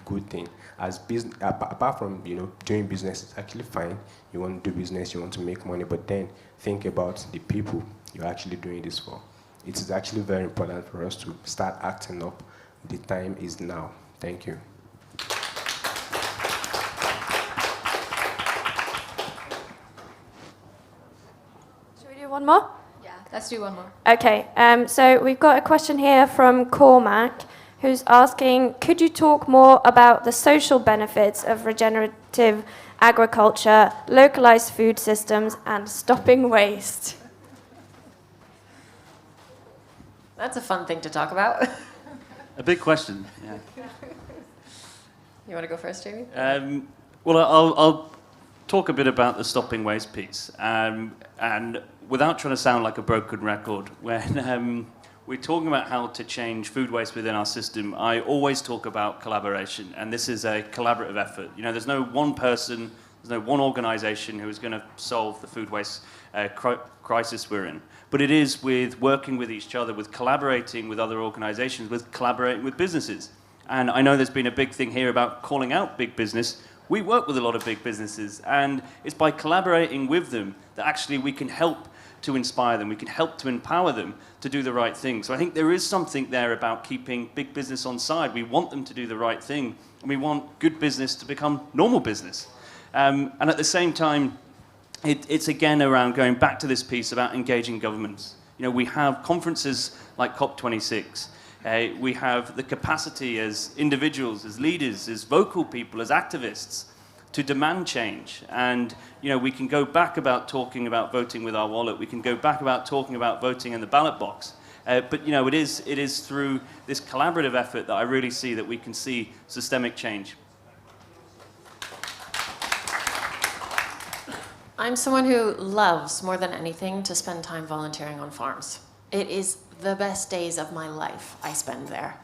good thing. As business, apart from doing business, it's actually fine. You want to do business, you want to make money, but then think about the people you're actually doing this for. It is actually very important for us to start acting up. The time is now. Thank you. Should we do one more? Yeah, let's do one more. Okay, so we've got a question here from Cormac, who's asking, could you talk more about the social benefits of regenerative agriculture, localized food systems, and stopping waste? That's a fun thing to talk about. A big question, yeah. You want to go first, Jamie? Well, I'll talk a bit about the stopping waste piece. And without trying to sound like a broken record, when we're talking about how to change food waste within our system, I always talk about collaboration, and this is a collaborative effort. There's no one person, there's no one organization who is going to solve the food waste crisis we're in. But it is with working with each other, with collaborating with other organizations, with collaborating with businesses. And I know there's been a big thing here about calling out big business. We work with a lot of big businesses, and it's by collaborating with them that actually we can help to inspire them, we can help to empower them to do the right thing. So I think there is something there about keeping big business on side. We want them to do the right thing, and we want good business to become normal business. And at the same time, it's again around going back to this piece about engaging governments. We have conferences like COP26. We have the capacity as individuals, as leaders, as vocal people, as activists to demand change. And we can go back about talking about voting with our wallet. We can go back about talking about voting in the ballot box. But it is through this collaborative effort that I really see that we can see systemic change. I'm someone who loves, more than anything, to spend time volunteering on farms. It is the best days of my life I spend there.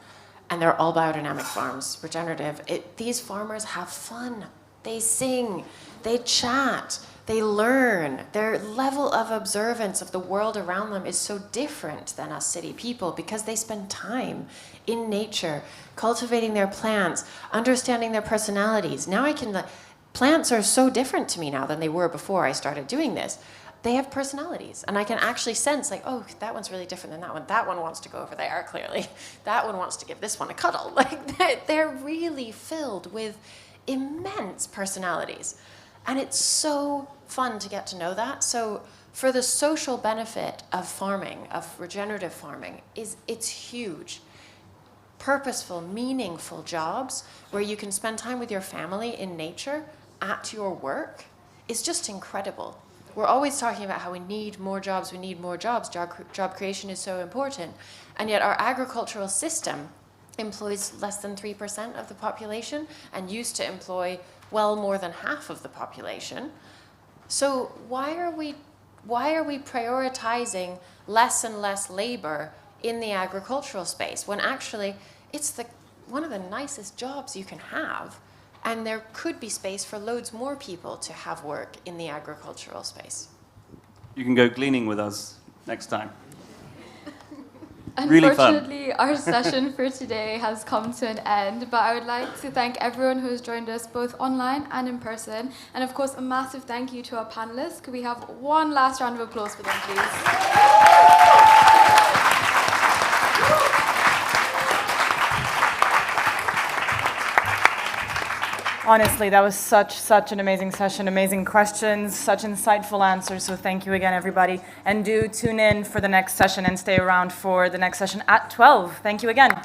And they're all biodynamic farms, regenerative. These farmers have fun. They sing, they chat, They learn. Their level of observance of the world around them is so different than us city people because they spend time in nature, cultivating their plants, understanding their personalities. Now plants are so different to me now than they were before I started doing this. They have personalities, and I can actually sense like, oh, that one's really different than that one. That one wants to go over there, clearly. That one wants to give this one a cuddle. Like, they're really filled with immense personalities. And it's so fun to get to know that. So for the social benefit of farming, of regenerative farming, it's huge. Purposeful, meaningful jobs where you can spend time with your family in nature at your work is just incredible. We're always talking about how we need more jobs, job creation is so important. And yet our agricultural system employs less than 3% of the population and used to employ well more than half of the population. So why are we prioritizing less and less labor in the agricultural space when actually it's one of the nicest jobs you can have, and there could be space for loads more people to have work in the agricultural space? You can go gleaning with us next time. Really fun. Unfortunately, our session for today has come to an end, but I would like to thank everyone who has joined us both online and in person. And of course, a massive thank you to our panelists. Could we have one last round of applause for them, please? Honestly, that was such an amazing session, amazing questions, such insightful answers. So thank you again, everybody. And do tune in for the next session and stay around for the next session at 12. Thank you again.